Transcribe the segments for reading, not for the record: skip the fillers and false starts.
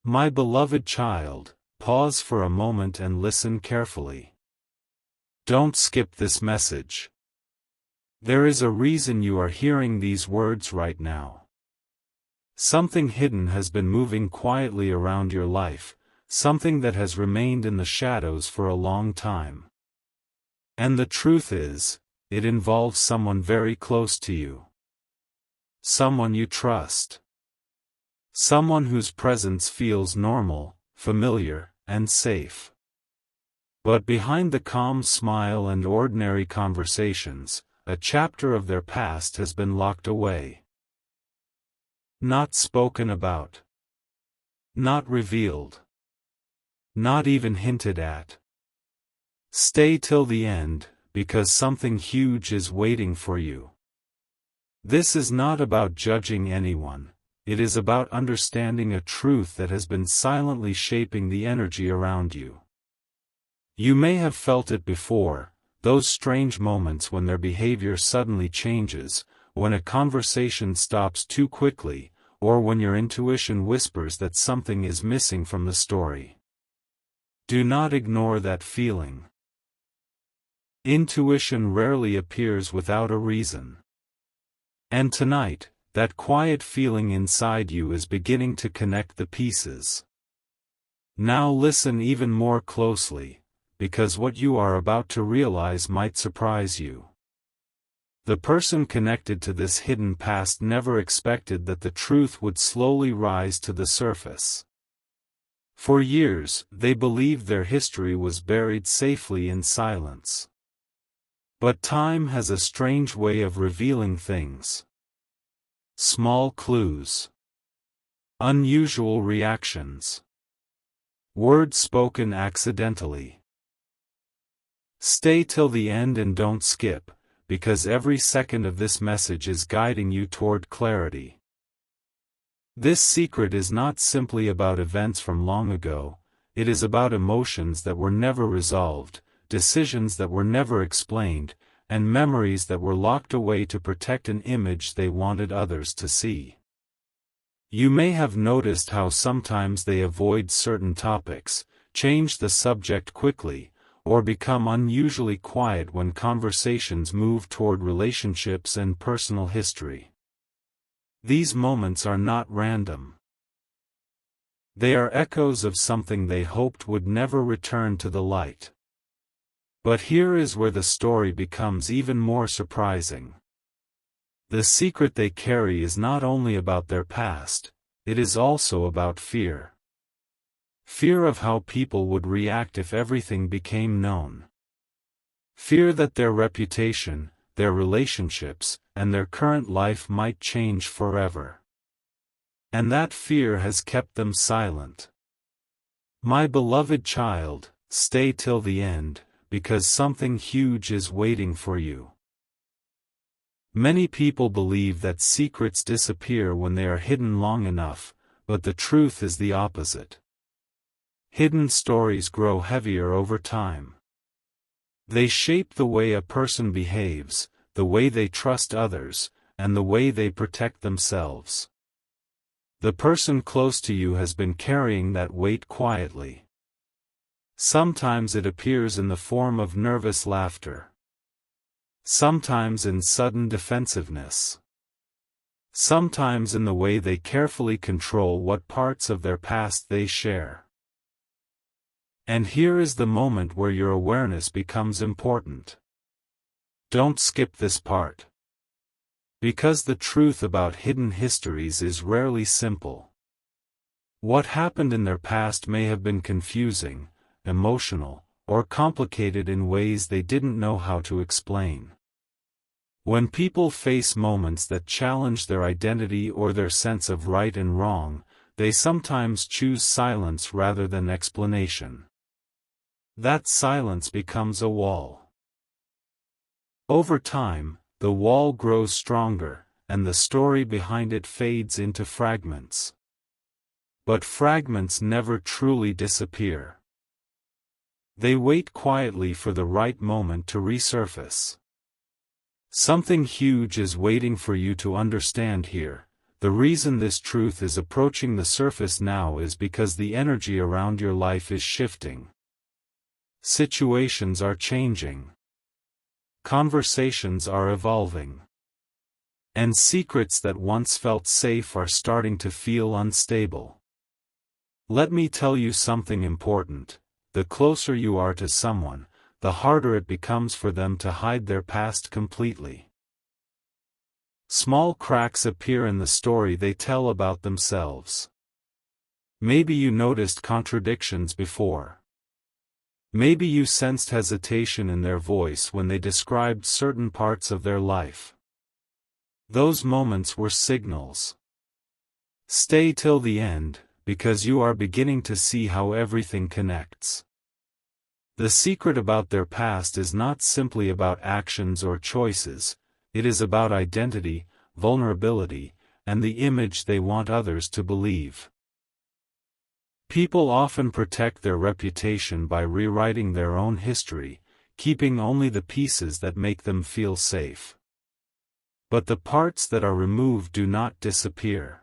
My beloved child, pause for a moment and listen carefully. Don't skip this message. There is a reason you are hearing these words right now. Something hidden has been moving quietly around your life, something that has remained in the shadows for a long time. And the truth is, it involves someone very close to you. Someone you trust. Someone whose presence feels normal, familiar, and safe. But behind the calm smile and ordinary conversations, a chapter of their past has been locked away. Not spoken about. Not revealed. Not even hinted at. Stay till the end, because something huge is waiting for you. This is not about judging anyone, it is about understanding a truth that has been silently shaping the energy around you. You may have felt it before, those strange moments when their behavior suddenly changes, when a conversation stops too quickly, or when your intuition whispers that something is missing from the story. Do not ignore that feeling. Intuition rarely appears without a reason. And tonight, that quiet feeling inside you is beginning to connect the pieces. Now listen even more closely, because what you are about to realize might surprise you. The person connected to this hidden past never expected that the truth would slowly rise to the surface. For years, they believed their history was buried safely in silence. But time has a strange way of revealing things. Small clues. Unusual reactions. Words spoken accidentally. Stay till the end and don't skip, because every second of this message is guiding you toward clarity. This secret is not simply about events from long ago, it is about emotions that were never resolved, decisions that were never explained, and memories that were locked away to protect an image they wanted others to see. You may have noticed how sometimes they avoid certain topics, change the subject quickly, or become unusually quiet when conversations move toward relationships and personal history. These moments are not random. They are echoes of something they hoped would never return to the light. But here is where the story becomes even more surprising. The secret they carry is not only about their past, it is also about fear. Fear of how people would react if everything became known. Fear that their reputation, their relationships, and their current life might change forever. And that fear has kept them silent. My beloved child, stay till the end, because something huge is waiting for you. Many people believe that secrets disappear when they are hidden long enough, but the truth is the opposite. Hidden stories grow heavier over time. They shape the way a person behaves, the way they trust others, and the way they protect themselves. The person close to you has been carrying that weight quietly. Sometimes it appears in the form of nervous laughter. Sometimes in sudden defensiveness. Sometimes in the way they carefully control what parts of their past they share. And here is the moment where your awareness becomes important. Don't skip this part. Because the truth about hidden histories is rarely simple. What happened in their past may have been confusing, emotional, or complicated in ways they didn't know how to explain. When people face moments that challenge their identity or their sense of right and wrong, they sometimes choose silence rather than explanation. That silence becomes a wall. Over time, the wall grows stronger, and the story behind it fades into fragments. But fragments never truly disappear. They wait quietly for the right moment to resurface. Something huge is waiting for you to understand here, The reason this truth is approaching the surface now is because the energy around your life is shifting. Situations are changing. Conversations are evolving. And secrets that once felt safe are starting to feel unstable. Let me tell you something important. The closer you are to someone, the harder it becomes for them to hide their past completely. Small cracks appear in the story they tell about themselves. Maybe you noticed contradictions before. Maybe you sensed hesitation in their voice when they described certain parts of their life. Those moments were signals. Stay till the end, because you are beginning to see how everything connects. The secret about their past is not simply about actions or choices, it is about identity, vulnerability, and the image they want others to believe. People often protect their reputation by rewriting their own history, keeping only the pieces that make them feel safe. But the parts that are removed do not disappear.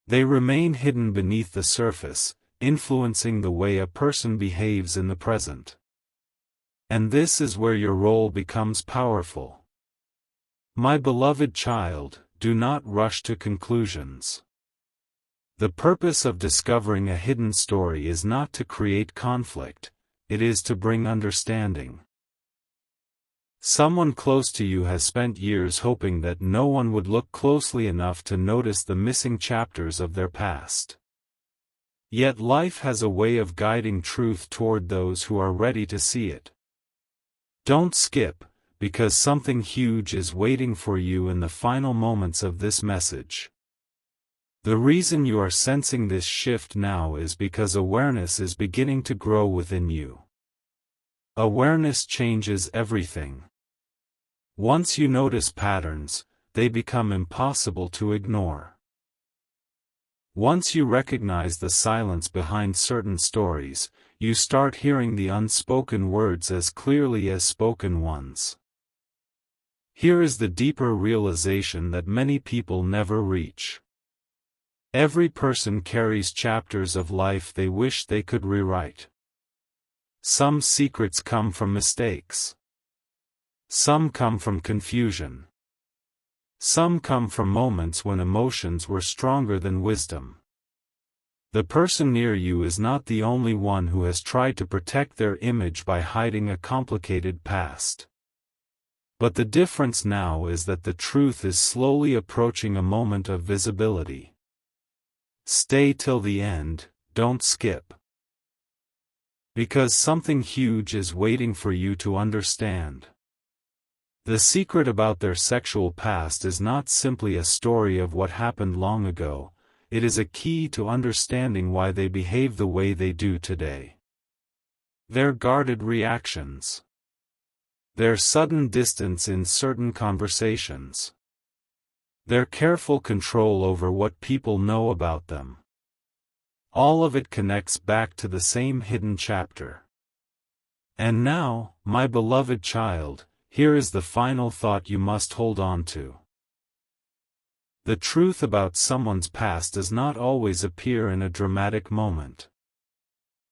They remain hidden beneath the surface, influencing the way a person behaves in the present. And this is where your role becomes powerful. My beloved child, do not rush to conclusions. The purpose of discovering a hidden story is not to create conflict, it is to bring understanding. Someone close to you has spent years hoping that no one would look closely enough to notice the missing chapters of their past. Yet life has a way of guiding truth toward those who are ready to see it. Don't skip, because something huge is waiting for you in the final moments of this message. The reason you are sensing this shift now is because awareness is beginning to grow within you. Awareness changes everything. Once you notice patterns, they become impossible to ignore. Once you recognize the silence behind certain stories, you start hearing the unspoken words as clearly as spoken ones. Here is the deeper realization that many people never reach. Every person carries chapters of life they wish they could rewrite. Some secrets come from mistakes. Some come from confusion. Some come from moments when emotions were stronger than wisdom. The person near you is not the only one who has tried to protect their image by hiding a complicated past. But the difference now is that the truth is slowly approaching a moment of visibility. Stay till the end, don't skip. Because something huge is waiting for you to understand. The secret about their sexual past is not simply a story of what happened long ago, it is a key to understanding why they behave the way they do today. Their guarded reactions. Their sudden distance in certain conversations. Their careful control over what people know about them. All of it connects back to the same hidden chapter. And now, my beloved child, here is the final thought you must hold on to. The truth about someone's past does not always appear in a dramatic moment.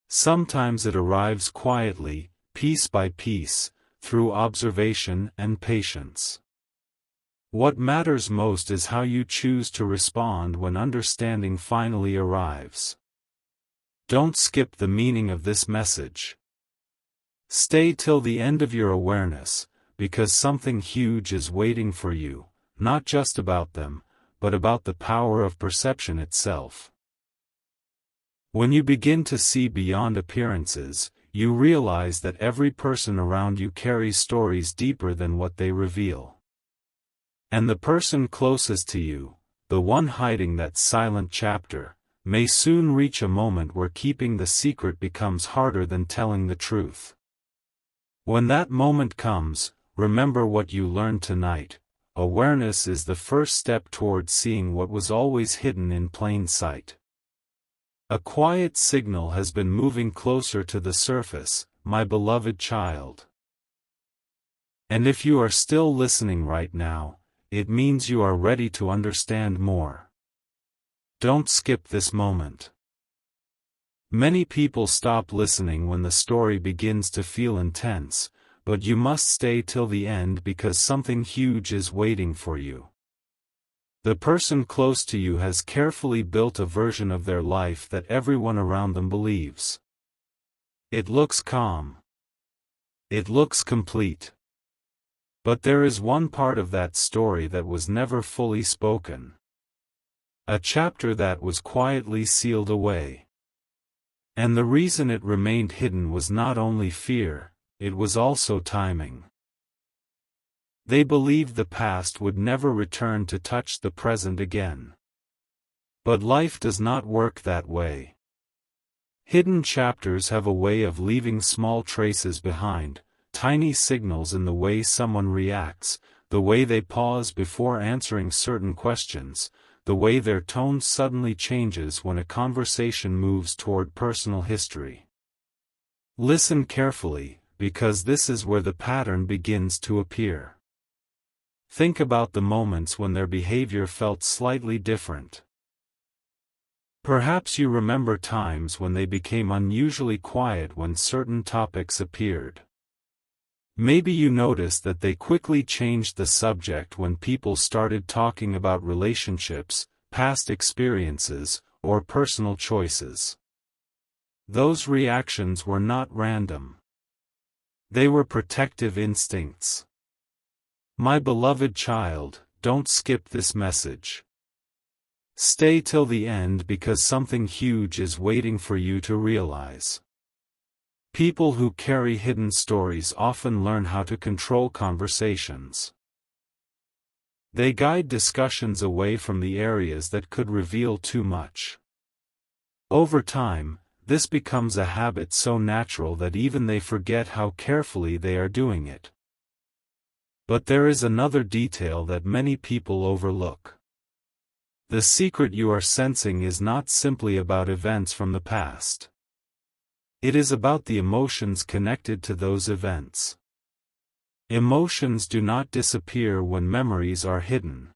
Sometimes it arrives quietly, piece by piece, through observation and patience. What matters most is how you choose to respond when understanding finally arrives. Don't skip the meaning of this message. Stay till the end of your awareness, because something huge is waiting for you, not just about them, but about the power of perception itself. When you begin to see beyond appearances, you realize that every person around you carries stories deeper than what they reveal. And the person closest to you, the one hiding that silent chapter, may soon reach a moment where keeping the secret becomes harder than telling the truth. When that moment comes, remember what you learned tonight. Awareness is the first step toward seeing what was always hidden in plain sight. A quiet signal has been moving closer to the surface, my beloved child. And if you are still listening right now, it means you are ready to understand more. Don't skip this moment. Many people stop listening when the story begins to feel intense, but you must stay till the end because something huge is waiting for you. The person close to you has carefully built a version of their life that everyone around them believes. It looks calm. It looks complete. But there is one part of that story that was never fully spoken. A chapter that was quietly sealed away. And the reason it remained hidden was not only fear, it was also timing. They believed the past would never return to touch the present again. But life does not work that way. Hidden chapters have a way of leaving small traces behind, tiny signals in the way someone reacts, the way they pause before answering certain questions, the way their tone suddenly changes when a conversation moves toward personal history. Listen carefully, because this is where the pattern begins to appear. Think about the moments when their behavior felt slightly different. Perhaps you remember times when they became unusually quiet when certain topics appeared. Maybe you noticed that they quickly changed the subject when people started talking about relationships, past experiences, or personal choices. Those reactions were not random. They were protective instincts. My beloved child, don't skip this message. Stay till the end because something huge is waiting for you to realize. People who carry hidden stories often learn how to control conversations. They guide discussions away from the areas that could reveal too much. Over time, this becomes a habit so natural that even they forget how carefully they are doing it. But there is another detail that many people overlook. The secret you are sensing is not simply about events from the past. It is about the emotions connected to those events. Emotions do not disappear when memories are hidden.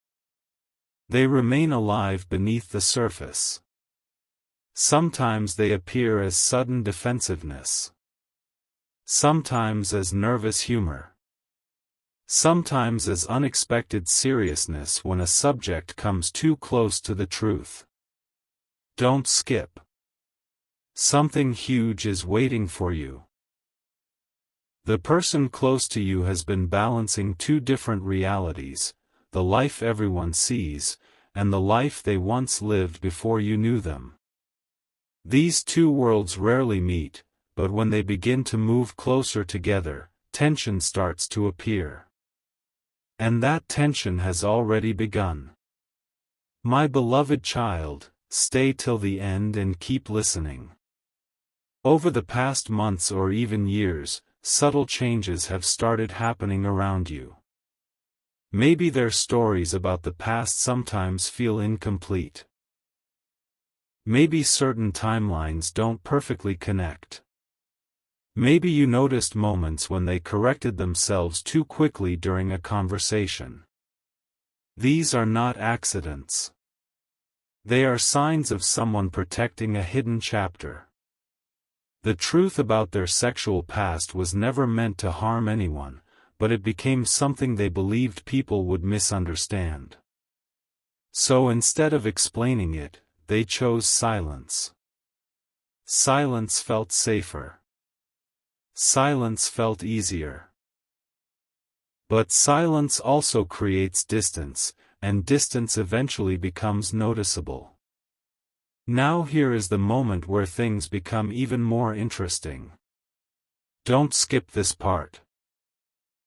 They remain alive beneath the surface. Sometimes they appear as sudden defensiveness. Sometimes as nervous humor. Sometimes as unexpected seriousness when a subject comes too close to the truth. Don't skip. Something huge is waiting for you. The person close to you has been balancing two different realities, the life everyone sees, and the life they once lived before you knew them. These two worlds rarely meet, but when they begin to move closer together, tension starts to appear. And that tension has already begun. My beloved child, stay till the end and keep listening. Over the past months or even years, subtle changes have started happening around you. Maybe their stories about the past sometimes feel incomplete. Maybe certain timelines don't perfectly connect. Maybe you noticed moments when they corrected themselves too quickly during a conversation. These are not accidents. They are signs of someone protecting a hidden chapter. The truth about their sexual past was never meant to harm anyone, but it became something they believed people would misunderstand. So instead of explaining it, they chose silence. Silence felt safer. Silence felt easier. But silence also creates distance, and distance eventually becomes noticeable. Now here is the moment where things become even more interesting. Don't skip this part.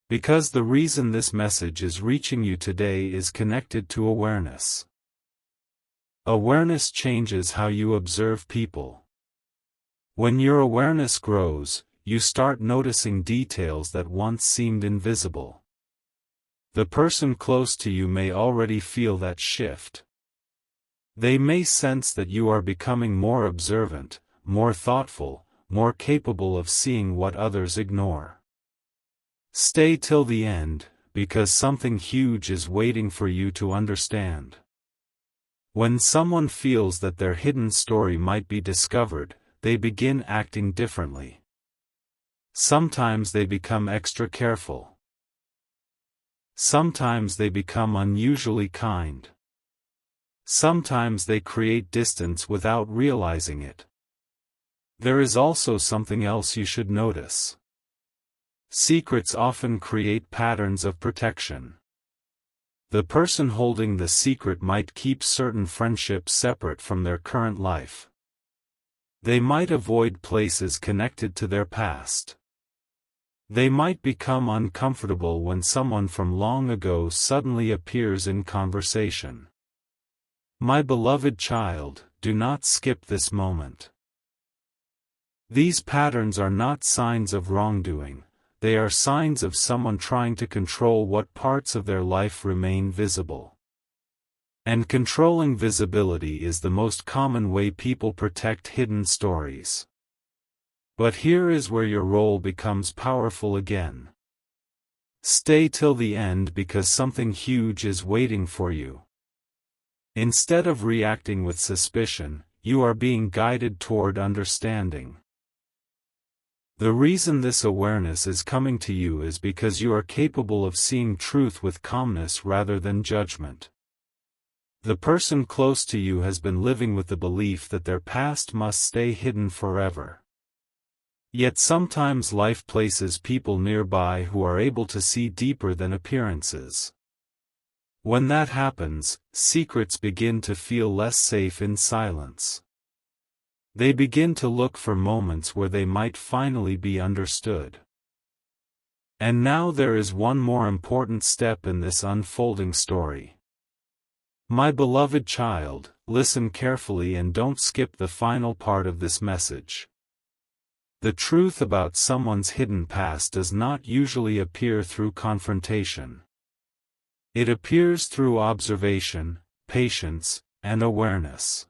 Because the reason this message is reaching you today is connected to awareness. Awareness changes how you observe people. When your awareness grows, you start noticing details that once seemed invisible. The person close to you may already feel that shift. They may sense that you are becoming more observant, more thoughtful, more capable of seeing what others ignore. Stay till the end, because something huge is waiting for you to understand. When someone feels that their hidden story might be discovered, they begin acting differently. Sometimes they become extra careful. Sometimes they become unusually kind. Sometimes they create distance without realizing it. There is also something else you should notice. Secrets often create patterns of protection. The person holding the secret might keep certain friendships separate from their current life. They might avoid places connected to their past. They might become uncomfortable when someone from long ago suddenly appears in conversation. My beloved child, do not skip this moment. These patterns are not signs of wrongdoing, they are signs of someone trying to control what parts of their life remain visible. And controlling visibility is the most common way people protect hidden stories. But here is where your role becomes powerful again. Stay till the end because something huge is waiting for you. Instead of reacting with suspicion, you are being guided toward understanding. The reason this awareness is coming to you is because you are capable of seeing truth with calmness rather than judgment. The person close to you has been living with the belief that their past must stay hidden forever. Yet sometimes life places people nearby who are able to see deeper than appearances. When that happens, secrets begin to feel less safe in silence. They begin to look for moments where they might finally be understood. And now there is one more important step in this unfolding story. My beloved child, listen carefully and don't skip the final part of this message. The truth about someone's hidden past does not usually appear through confrontation. It appears through observation, patience, and awareness.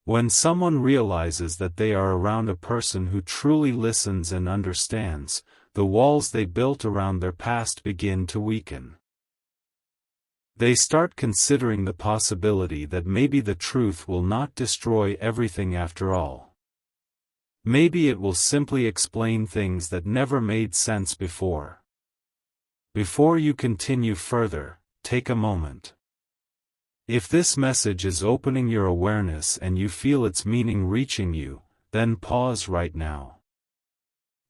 When someone realizes that they are around a person who truly listens and understands, the walls they built around their past begin to weaken. They start considering the possibility that maybe the truth will not destroy everything after all. Maybe it will simply explain things that never made sense before. Before you continue further, take a moment. If this message is opening your awareness and you feel its meaning reaching you, then pause right now.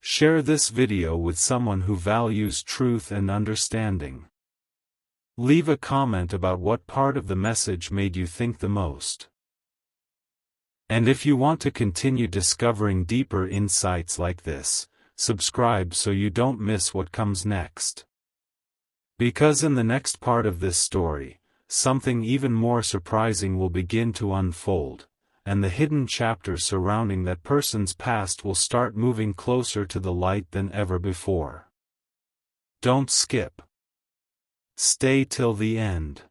Share this video with someone who values truth and understanding. Leave a comment about what part of the message made you think the most. And if you want to continue discovering deeper insights like this, subscribe so you don't miss what comes next. Because in the next part of this story, something even more surprising will begin to unfold, and the hidden chapters surrounding that person's past will start moving closer to the light than ever before. Don't skip. Stay till the end.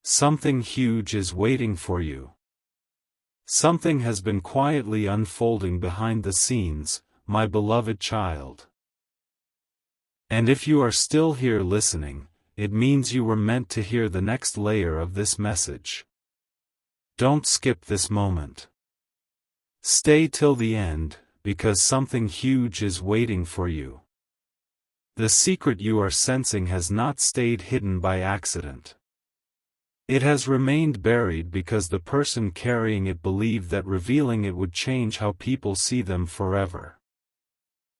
Something huge is waiting for you. Something has been quietly unfolding behind the scenes, my beloved child. And if you are still here listening, it means you were meant to hear the next layer of this message. Don't skip this moment. Stay till the end, because something huge is waiting for you. The secret you are sensing has not stayed hidden by accident. It has remained buried because the person carrying it believed that revealing it would change how people see them forever.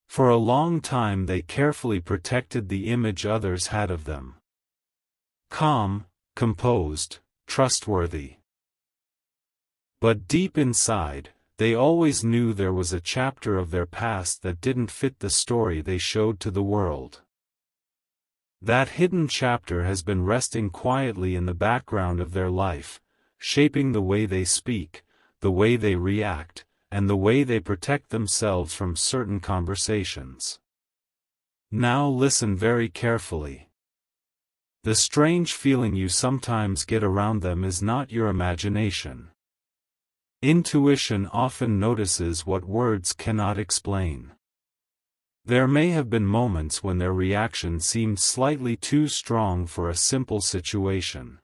For a long time they carefully protected the image others had of them. Calm, composed, trustworthy. But deep inside, they always knew there was a chapter of their past that didn't fit the story they showed to the world. That hidden chapter has been resting quietly in the background of their life, shaping the way they speak, the way they react, and the way they protect themselves from certain conversations. Now listen very carefully. The strange feeling you sometimes get around them is not your imagination. Intuition often notices what words cannot explain. There may have been moments when their reaction seemed slightly too strong for a simple situation.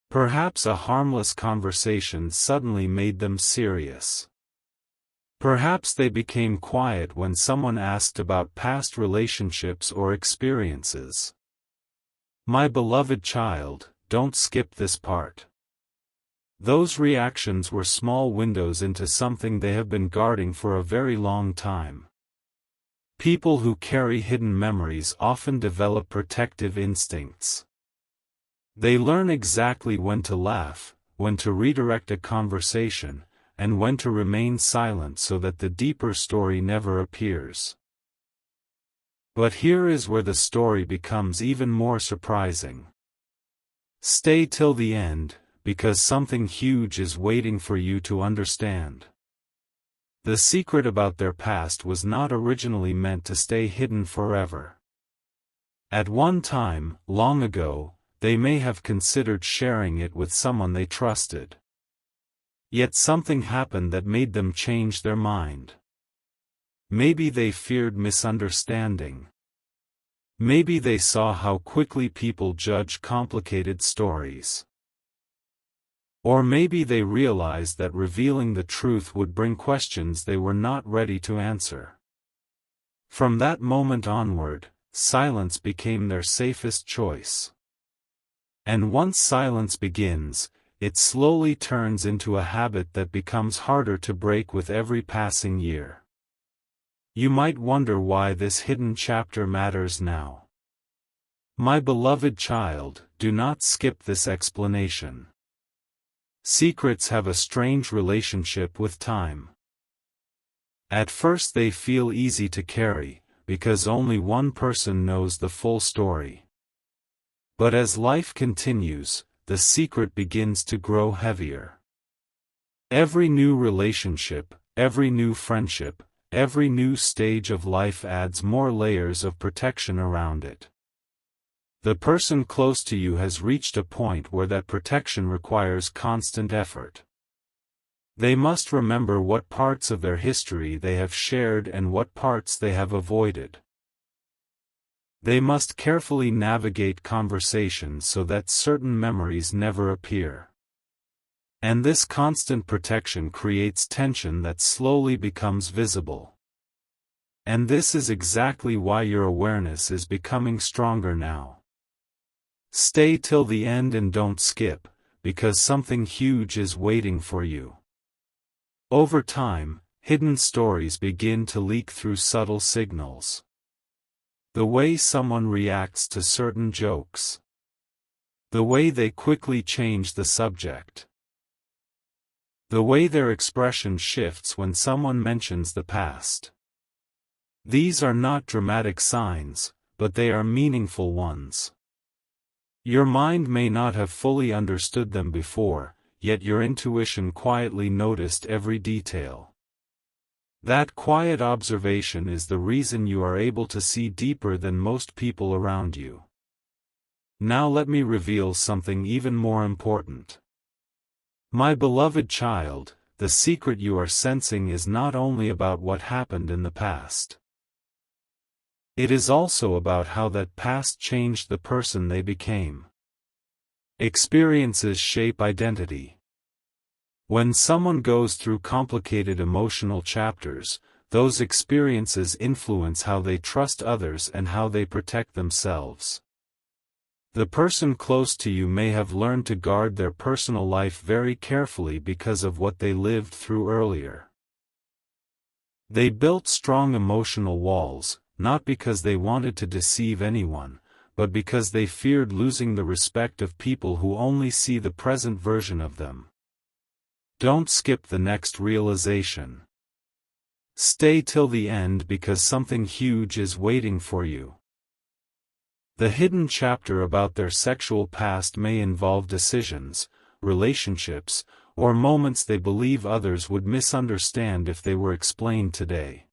Perhaps a harmless conversation suddenly made them serious. Perhaps they became quiet when someone asked about past relationships or experiences. My beloved child, don't skip this part. Those reactions were small windows into something they have been guarding for a very long time. People who carry hidden memories often develop protective instincts. They learn exactly when to laugh, when to redirect a conversation, and when to remain silent so that the deeper story never appears. But here is where the story becomes even more surprising. Stay till the end, because something huge is waiting for you to understand. The secret about their past was not originally meant to stay hidden forever. At one time, long ago, they may have considered sharing it with someone they trusted. Yet something happened that made them change their mind. Maybe they feared misunderstanding. Maybe they saw how quickly people judge complicated stories. Or maybe they realized that revealing the truth would bring questions they were not ready to answer. From that moment onward, silence became their safest choice. And once silence begins, it slowly turns into a habit that becomes harder to break with every passing year. You might wonder why this hidden chapter matters now. My beloved child, do not skip this explanation. Secrets have a strange relationship with time. At first they feel easy to carry, because only one person knows the full story. But as life continues, the secret begins to grow heavier. Every new relationship, every new friendship, every new stage of life adds more layers of protection around it. The person close to you has reached a point where that protection requires constant effort. They must remember what parts of their history they have shared and what parts they have avoided. They must carefully navigate conversations so that certain memories never appear. And this constant protection creates tension that slowly becomes visible. And this is exactly why your awareness is becoming stronger now. Stay till the end and don't skip, because something huge is waiting for you. Over time, hidden stories begin to leak through subtle signals. The way someone reacts to certain jokes. The way they quickly change the subject. The way their expression shifts when someone mentions the past. These are not dramatic signs, but they are meaningful ones. Your mind may not have fully understood them before, yet your intuition quietly noticed every detail. That quiet observation is the reason you are able to see deeper than most people around you. Now let me reveal something even more important. My beloved child, the secret you are sensing is not only about what happened in the past. It is also about how that past changed the person they became. Experiences shape identity. When someone goes through complicated emotional chapters, those experiences influence how they trust others and how they protect themselves. The person close to you may have learned to guard their personal life very carefully because of what they lived through earlier. They built strong emotional walls, not because they wanted to deceive anyone, but because they feared losing the respect of people who only see the present version of them. Don't skip the next realization. Stay till the end because something huge is waiting for you. The hidden chapter about their sexual past may involve decisions, relationships, or moments they believe others would misunderstand if they were explained today.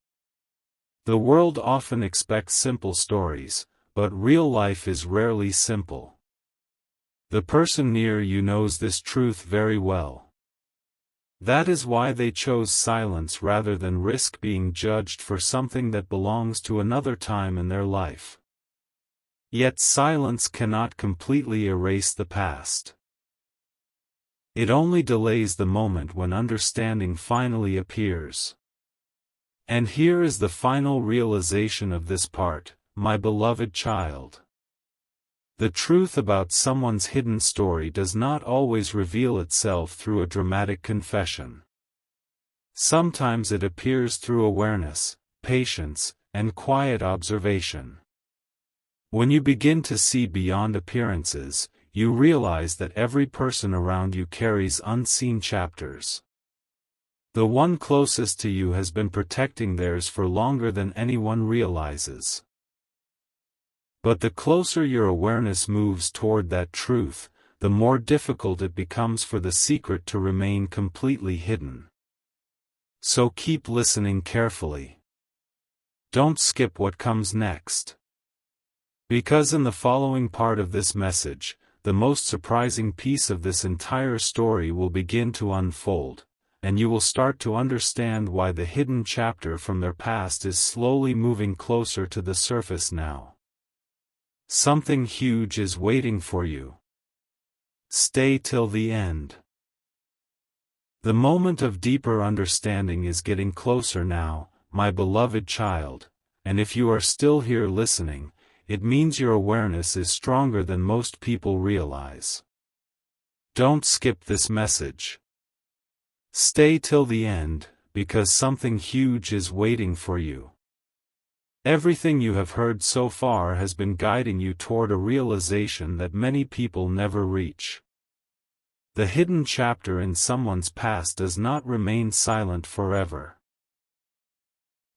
The world often expects simple stories, but real life is rarely simple. The person near you knows this truth very well. That is why they chose silence rather than risk being judged for something that belongs to another time in their life. Yet silence cannot completely erase the past. It only delays the moment when understanding finally appears. And here is the final realization of this part, my beloved child. The truth about someone's hidden story does not always reveal itself through a dramatic confession. Sometimes it appears through awareness, patience, and quiet observation. When you begin to see beyond appearances, you realize that every person around you carries unseen chapters. The one closest to you has been protecting theirs for longer than anyone realizes. But the closer your awareness moves toward that truth, the more difficult it becomes for the secret to remain completely hidden. So keep listening carefully. Don't skip what comes next. Because in the following part of this message, the most surprising piece of this entire story will begin to unfold, and you will start to understand why the hidden chapter from their past is slowly moving closer to the surface now. Something huge is waiting for you. Stay till the end. The moment of deeper understanding is getting closer now, my beloved child, and if you are still here listening, it means your awareness is stronger than most people realize. Don't skip this message. Stay till the end, because something huge is waiting for you. Everything you have heard so far has been guiding you toward a realization that many people never reach. The hidden chapter in someone's past does not remain silent forever.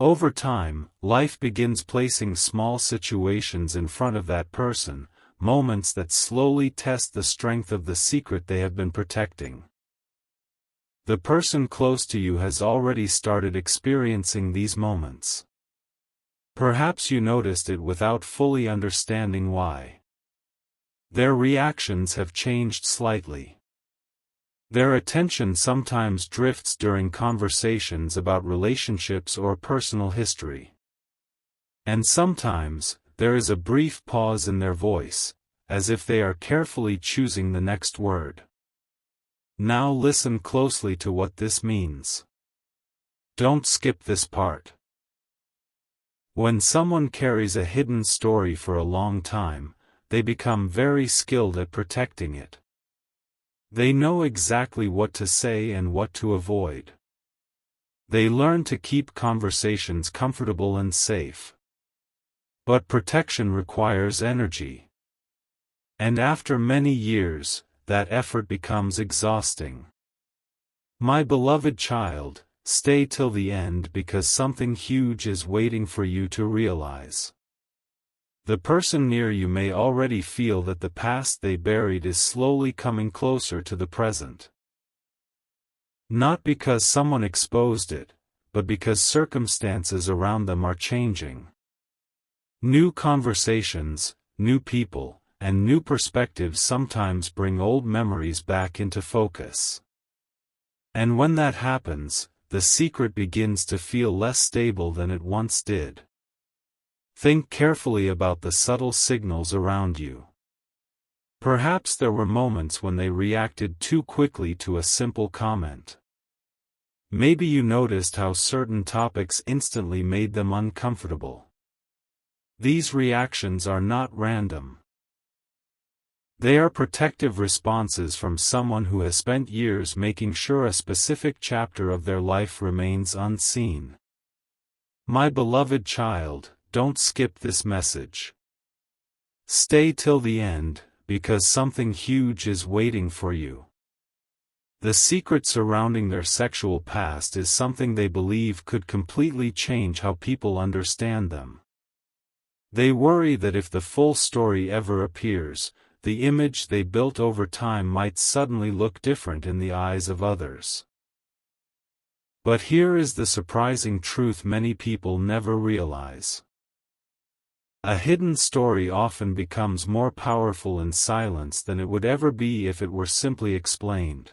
Over time, life begins placing small situations in front of that person, moments that slowly test the strength of the secret they have been protecting. The person close to you has already started experiencing these moments. Perhaps you noticed it without fully understanding why. Their reactions have changed slightly. Their attention sometimes drifts during conversations about relationships or personal history. And sometimes, there is a brief pause in their voice, as if they are carefully choosing the next word. Now listen closely to what this means. Don't skip this part. When someone carries a hidden story for a long time, they become very skilled at protecting it. They know exactly what to say and what to avoid. They learn to keep conversations comfortable and safe. But protection requires energy. And after many years, that effort becomes exhausting. My beloved child, stay till the end because something huge is waiting for you to realize. The person near you may already feel that the past they buried is slowly coming closer to the present. Not because someone exposed it, but because circumstances around them are changing. New conversations, new people, and new perspectives sometimes bring old memories back into focus. And when that happens, the secret begins to feel less stable than it once did. Think carefully about the subtle signals around you. Perhaps there were moments when they reacted too quickly to a simple comment. Maybe you noticed how certain topics instantly made them uncomfortable. These reactions are not random. They are protective responses from someone who has spent years making sure a specific chapter of their life remains unseen. My beloved child, don't skip this message. Stay till the end, because something huge is waiting for you. The secret surrounding their sexual past is something they believe could completely change how people understand them. They worry that if the full story ever appears, the image they built over time might suddenly look different in the eyes of others. But here is the surprising truth many people never realize. A hidden story often becomes more powerful in silence than it would ever be if it were simply explained.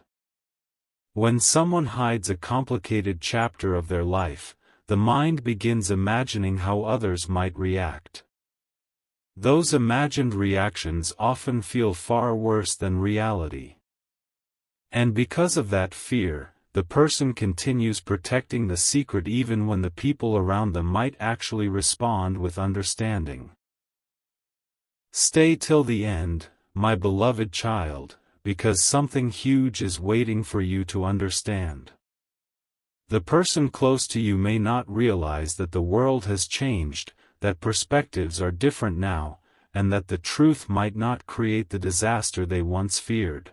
When someone hides a complicated chapter of their life, the mind begins imagining how others might react. Those imagined reactions often feel far worse than reality. And because of that fear, the person continues protecting the secret even when the people around them might actually respond with understanding. Stay till the end, my beloved child, because something huge is waiting for you to understand. The person close to you may not realize that the world has changed, that perspectives are different now, and that the truth might not create the disaster they once feared.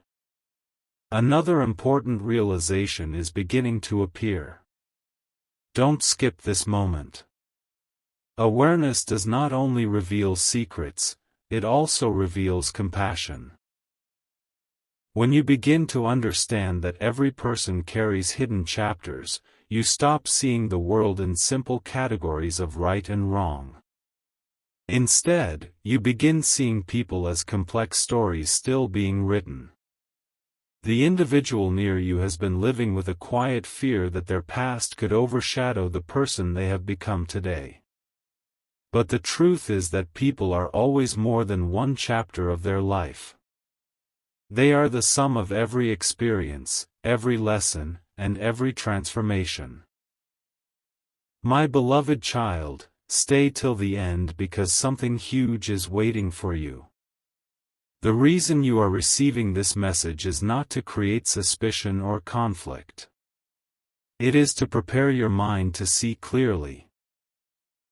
Another important realization is beginning to appear. Don't skip this moment. Awareness does not only reveal secrets, it also reveals compassion. When you begin to understand that every person carries hidden chapters, you stop seeing the world in simple categories of right and wrong. Instead, you begin seeing people as complex stories still being written. The individual near you has been living with a quiet fear that their past could overshadow the person they have become today. But the truth is that people are always more than one chapter of their life. They are the sum of every experience, every lesson, and every transformation. My beloved child, stay till the end because something huge is waiting for you. The reason you are receiving this message is not to create suspicion or conflict. It is to prepare your mind to see clearly.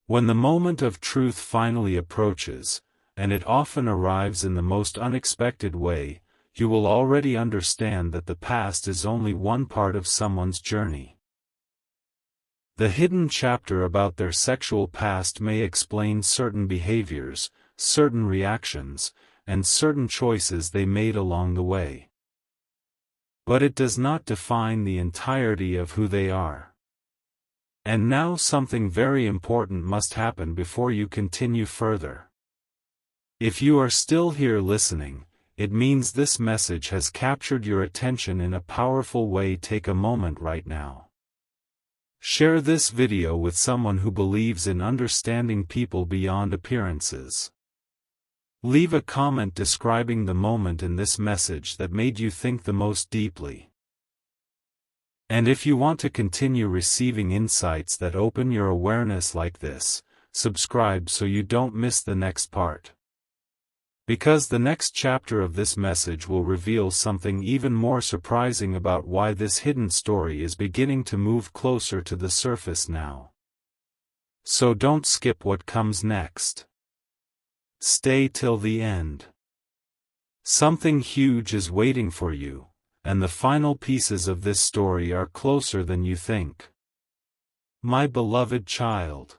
When the moment of truth finally approaches, and it often arrives in the most unexpected way, you will already understand that the past is only one part of someone's journey. The hidden chapter about their sexual past may explain certain behaviors, certain reactions, and certain choices they made along the way. But it does not define the entirety of who they are. And now something very important must happen before you continue further. If you are still here listening, it means this message has captured your attention in a powerful way. Take a moment right now. Share this video with someone who believes in understanding people beyond appearances. Leave a comment describing the moment in this message that made you think the most deeply. And if you want to continue receiving insights that open your awareness like this, subscribe so you don't miss the next part. Because the next chapter of this message will reveal something even more surprising about why this hidden story is beginning to move closer to the surface now. So don't skip what comes next. Stay till the end. Something huge is waiting for you, and the final pieces of this story are closer than you think. My beloved child.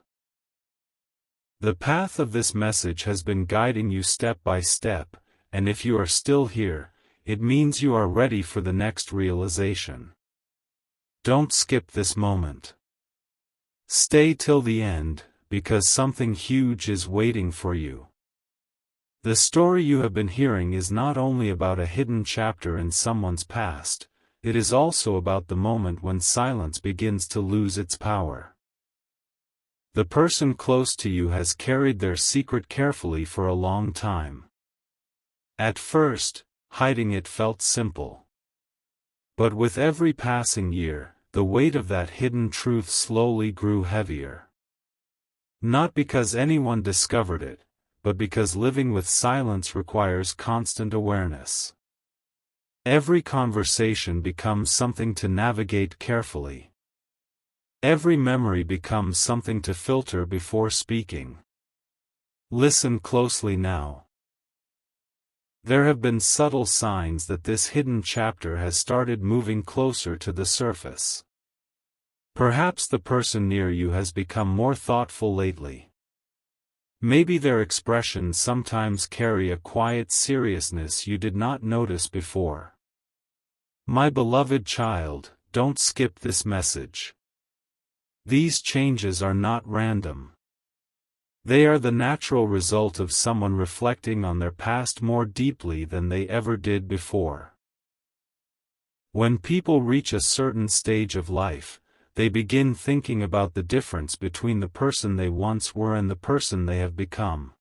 The path of this message has been guiding you step by step, and if you are still here, it means you are ready for the next realization. Don't skip this moment. Stay till the end, because something huge is waiting for you. The story you have been hearing is not only about a hidden chapter in someone's past, it is also about the moment when silence begins to lose its power. The person close to you has carried their secret carefully for a long time. At first, hiding it felt simple. But with every passing year, the weight of that hidden truth slowly grew heavier. Not because anyone discovered it, but because living with silence requires constant awareness. Every conversation becomes something to navigate carefully. Every memory becomes something to filter before speaking. Listen closely now. There have been subtle signs that this hidden chapter has started moving closer to the surface. Perhaps the person near you has become more thoughtful lately. Maybe their expressions sometimes carry a quiet seriousness you did not notice before. My beloved child, don't skip this message. These changes are not random. They are the natural result of someone reflecting on their past more deeply than they ever did before. When people reach a certain stage of life, they begin thinking about the difference between the person they once were and the person they have become.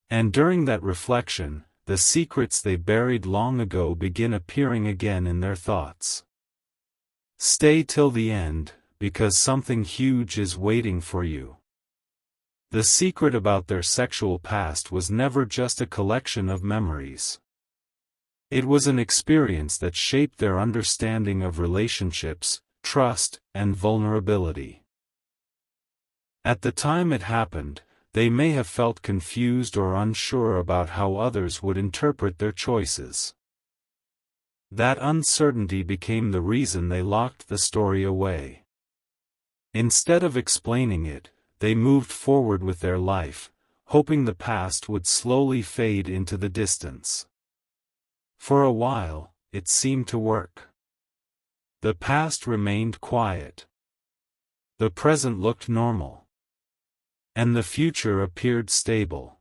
And during that reflection, the secrets they buried long ago begin appearing again in their thoughts. Stay till the end, because something huge is waiting for you. The secret about their sexual past was never just a collection of memories. It was an experience that shaped their understanding of relationships, trust, and vulnerability. At the time it happened, they may have felt confused or unsure about how others would interpret their choices. That uncertainty became the reason they locked the story away. Instead of explaining it, they moved forward with their life, hoping the past would slowly fade into the distance. For a while, it seemed to work. The past remained quiet. The present looked normal. And the future appeared stable.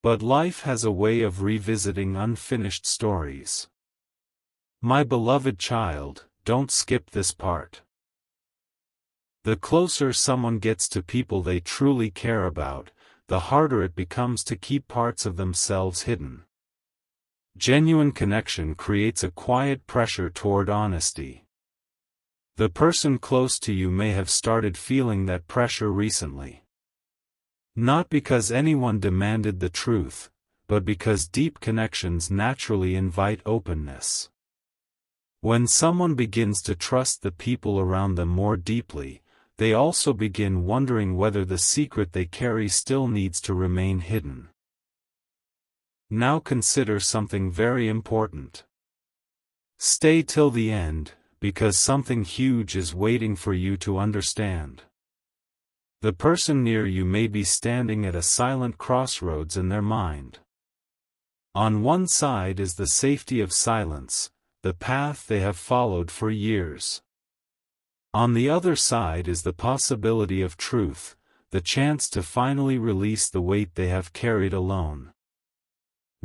But life has a way of revisiting unfinished stories. My beloved child, don't skip this part. The closer someone gets to people they truly care about, the harder it becomes to keep parts of themselves hidden. Genuine connection creates a quiet pressure toward honesty. The person close to you may have started feeling that pressure recently. Not because anyone demanded the truth, but because deep connections naturally invite openness. When someone begins to trust the people around them more deeply, they also begin wondering whether the secret they carry still needs to remain hidden. Now consider something very important. Stay till the end, because something huge is waiting for you to understand. The person near you may be standing at a silent crossroads in their mind. On one side is the safety of silence, the path they have followed for years. On the other side is the possibility of truth, the chance to finally release the weight they have carried alone.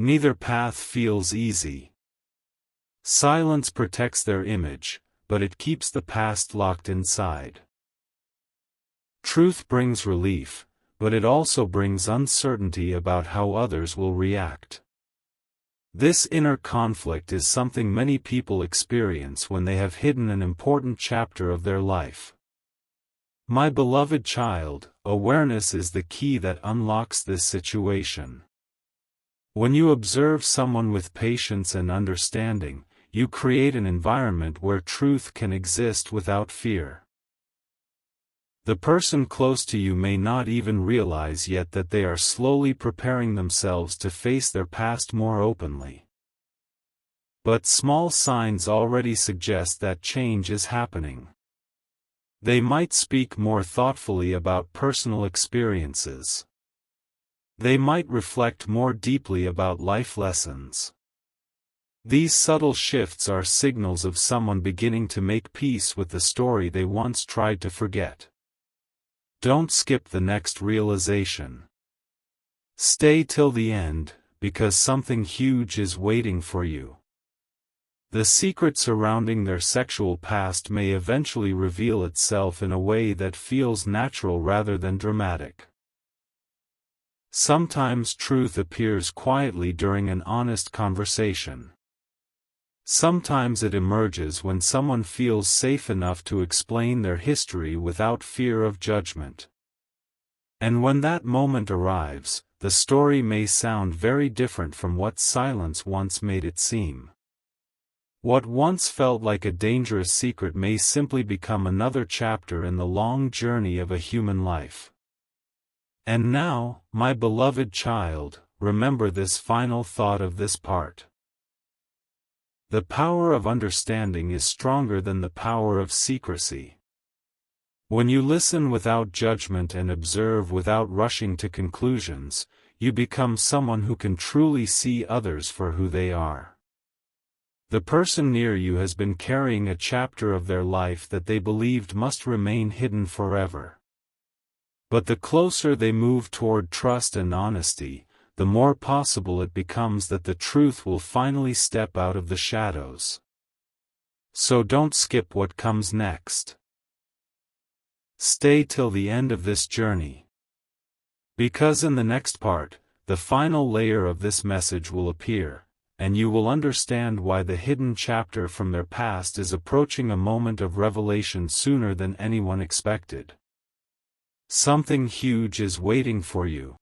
Neither path feels easy. Silence protects their image, but it keeps the past locked inside. Truth brings relief, but it also brings uncertainty about how others will react. This inner conflict is something many people experience when they have hidden an important chapter of their life. My beloved child, awareness is the key that unlocks this situation. When you observe someone with patience and understanding, you create an environment where truth can exist without fear. The person close to you may not even realize yet that they are slowly preparing themselves to face their past more openly. But small signs already suggest that change is happening. They might speak more thoughtfully about personal experiences. They might reflect more deeply about life lessons. These subtle shifts are signals of someone beginning to make peace with the story they once tried to forget. Don't skip the next realization. Stay till the end, because something huge is waiting for you. The secret surrounding their sexual past may eventually reveal itself in a way that feels natural rather than dramatic. Sometimes truth appears quietly during an honest conversation. Sometimes it emerges when someone feels safe enough to explain their history without fear of judgment. And when that moment arrives, the story may sound very different from what silence once made it seem. What once felt like a dangerous secret may simply become another chapter in the long journey of a human life. And now, my beloved child, remember this final thought of this part. The power of understanding is stronger than the power of secrecy. When you listen without judgment and observe without rushing to conclusions, you become someone who can truly see others for who they are. The person near you has been carrying a chapter of their life that they believed must remain hidden forever. But the closer they move toward trust and honesty, the more possible it becomes that the truth will finally step out of the shadows. So don't skip what comes next. Stay till the end of this journey. Because in the next part, the final layer of this message will appear, and you will understand why the hidden chapter from their past is approaching a moment of revelation sooner than anyone expected. Something huge is waiting for you.